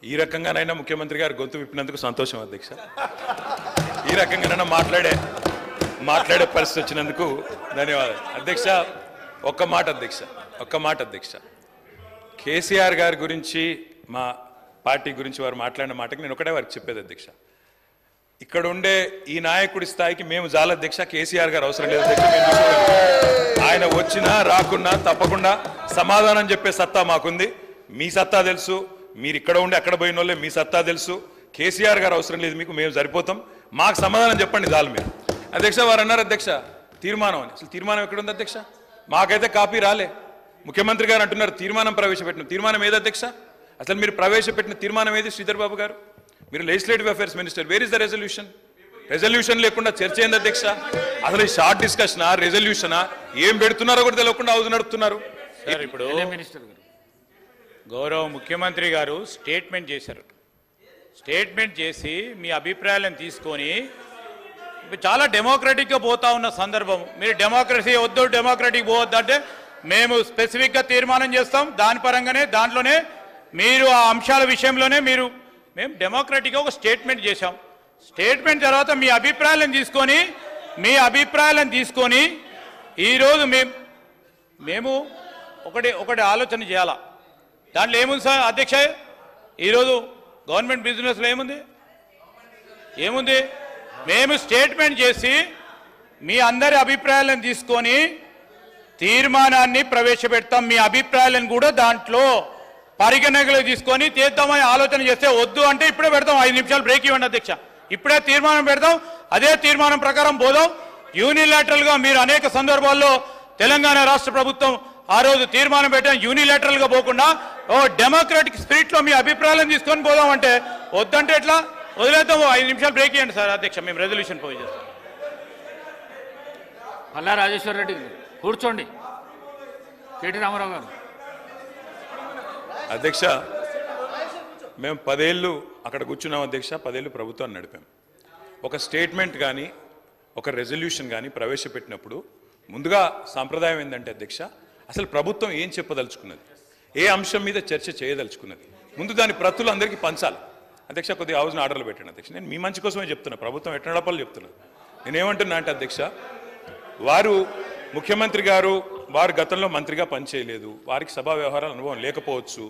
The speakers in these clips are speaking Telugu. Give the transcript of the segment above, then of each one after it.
ఈ రకంగానైనా ముఖ్యమంత్రి గారు గొంతు విప్పినందుకు సంతోషం అధ్యక్ష. ఈ రకంగానైనా మాట్లాడే పరిస్థితి వచ్చినందుకు ధన్యవాదాలు అధ్యక్ష. ఒక్క మాట అధ్యక్ష, కేసీఆర్ గారి గురించి మా పార్టీ గురించి వారు మాట్లాడిన మాటకి నేను ఒకటే వారికి చెప్పేది అధ్యక్ష, ఇక్కడ ఉండే ఈ నాయకుడి స్థాయికి మేము చాలా అధ్యక్ష, కేసీఆర్ గారు అవసరం లేదు అధ్యక్ష. ఆయన వచ్చినా రాకున్నా తప్పకుండా సమాధానం చెప్పే సత్తా మాకుంది. మీ సత్తా తెలుసు, మీరు ఇక్కడ ఉండి అక్కడ పోయిన వాళ్ళే, మీ సత్తా తెలుసు. కేసీఆర్ గారు అవసరం లేదు మీకు, మేము సరిపోతాం, మాకు సమాధానం చెప్పండి చాలు మీరు అధ్యక్ష. వారు అన్నారు అధ్యక్ష తీర్మానం అని. అసలు తీర్మానం ఎక్కడుంది అధ్యక్ష? మాకైతే కాపీ రాలే. ముఖ్యమంత్రి గారు అంటున్నారు తీర్మానం ప్రవేశపెట్టిన. తీర్మానం ఏది అధ్యక్ష? అసలు మీరు ప్రవేశపెట్టిన తీర్మానం ఏది శ్రీధర్ బాబు గారు? మీరు legislative affairs minister, where is the resolution లేకుండా చర్చ ఏంది అధ్యక్ష? అసలు ఈ షార్ట్ డిస్కషనా రెజల్యూషనా ఏం పెడుతున్నారో కూడా తెలియకుండా హౌస్ నడుపుతున్నారు. ఇప్పుడు గౌరవ ముఖ్యమంత్రి గారు స్టేట్మెంట్ చేశారు. స్టేట్మెంట్ చేసి మీ అభిప్రాయాలను తీసుకొని చాలా డెమోక్రటిక్గా పోతా ఉన్న సందర్భం, మీరు డెమోక్రసీ వద్దు డెమోక్రటిక్ పోవద్దు అంటే మేము స్పెసిఫిక్గా తీర్మానం చేస్తాం, దాని పరంగానే దాంట్లోనే మీరు ఆ అంశాల విషయంలోనే మేము డెమోక్రటిక్గా ఒక స్టేట్మెంట్ చేశాం. స్టేట్మెంట్ తర్వాత మీ అభిప్రాయాలను తీసుకొని ఈరోజు మేము ఒకటి ఆలోచన చేయాలా. దాంట్లో ఏముంది సార్ అధ్యక్ష? ఈరోజు గవర్నమెంట్ బిజినెస్లో ఏముంది? మేము స్టేట్మెంట్ చేసి మీ అందరి అభిప్రాయాలను తీసుకొని తీర్మానాన్ని ప్రవేశపెడతాం. మీ అభిప్రాయాలను కూడా దాంట్లో పరిగణనలో తీసుకొని తీద్దామని ఆలోచన చేస్తే వద్దు అంటే ఇప్పుడే పెడతాం. 5 నిమిషాలు బ్రేక్ ఇవ్వండి అధ్యక్ష. ఇప్పుడే తీర్మానం పెడతాం, అదే తీర్మానం ప్రకారం పోదాం. యూనిలాటరల్గా మీరు అనేక సందర్భాల్లో తెలంగాణ రాష్ట్ర ప్రభుత్వం ఆ రోజు తీర్మానం పెట్టాం, యూనిలాటరల్గా పోకుండా డెమోక్రాటిక్ స్పిరిట్లో మీ అభిప్రాయాలను తీసుకొని పోదాం అంటే వద్దంటే ఎట్లా? వదిలేద్దాము. 5 నిమిషాలు బ్రేక్ ఇవ్వండి సార్ అధ్యక్ష, మేము రెజల్యూషన్ పోయి చేస్తాం. పల్లా రాజేశ్వర రెడ్డి కూర్చోండి. కేటీ రామారావు గారు. అధ్యక్ష మేము 10 ఏళ్ళు అక్కడ కూర్చున్నాం అధ్యక్ష, 10 ఏళ్ళు ప్రభుత్వాన్ని నడిపాం. ఒక స్టేట్మెంట్ కానీ ఒక రెజల్యూషన్ కానీ ప్రవేశపెట్టినప్పుడు ముందుగా సాంప్రదాయం ఏంటంటే అధ్యక్ష, అసలు ప్రభుత్వం ఏం చెప్పదలుచుకున్నది, ఏ అంశం మీద చర్చ చేయదలుచుకున్నది, ముందు దాని ప్రతులు అందరికీ పంచాలి అధ్యక్ష. కొద్దిగా హౌస్ని ఆర్డర్లు పెట్టండి అధ్యక్ష. నేను మీ మంచి కోసమే చెప్తున్నా, ప్రభుత్వం ఎట్లా నడపాలో చెప్తున్నా. నేనేమంటున్నా అంటే అధ్యక్ష, వారు ముఖ్యమంత్రి గారు వారు గతంలో మంత్రిగా పనిచేయలేదు, వారికి సభా వ్యవహారాల అనుభవం లేకపోవచ్చు.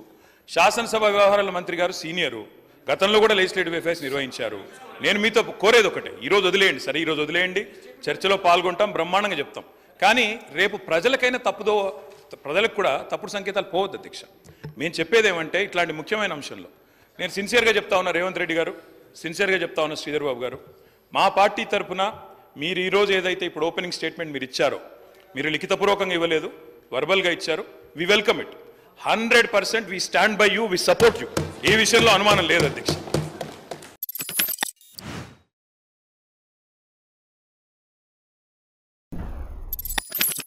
శాసనసభ వ్యవహారాల మంత్రి గారు సీనియరు, గతంలో కూడా లెజిస్లేటివ్ అఫైర్స్ నిర్వహించారు. నేను మీతో కోరేది ఒకటే, ఈరోజు వదిలేయండి సరే, ఈరోజు వదిలేయండి, చర్చలో పాల్గొంటాం, బ్రహ్మాండంగా చెప్తాం. కానీ రేపు ప్రజలకు కూడా తప్పుడు సంకేతాలు పోవద్దు అధ్యక్ష. మేము చెప్పేది ఏమంటే ఇట్లాంటి ముఖ్యమైన అంశంలో నేను సిన్సియర్గా చెప్తా ఉన్నా, రేవంత్ రెడ్డి గారు సిన్సియర్గా చెప్తా ఉన్నా, శ్రీధర్ బాబు గారు, మా పార్టీ తరఫున మీరు ఈరోజు ఏదైతే ఇప్పుడు ఓపెనింగ్ స్టేట్మెంట్ మీరు ఇచ్చారో, మీరు లిఖితపూర్వకంగా ఇవ్వలేదు, వర్బల్గా ఇచ్చారు, we welcome it. 100% we stand by you, we support you. ఈ విషయంలో అనుమానం లేదు అధ్యక్ష.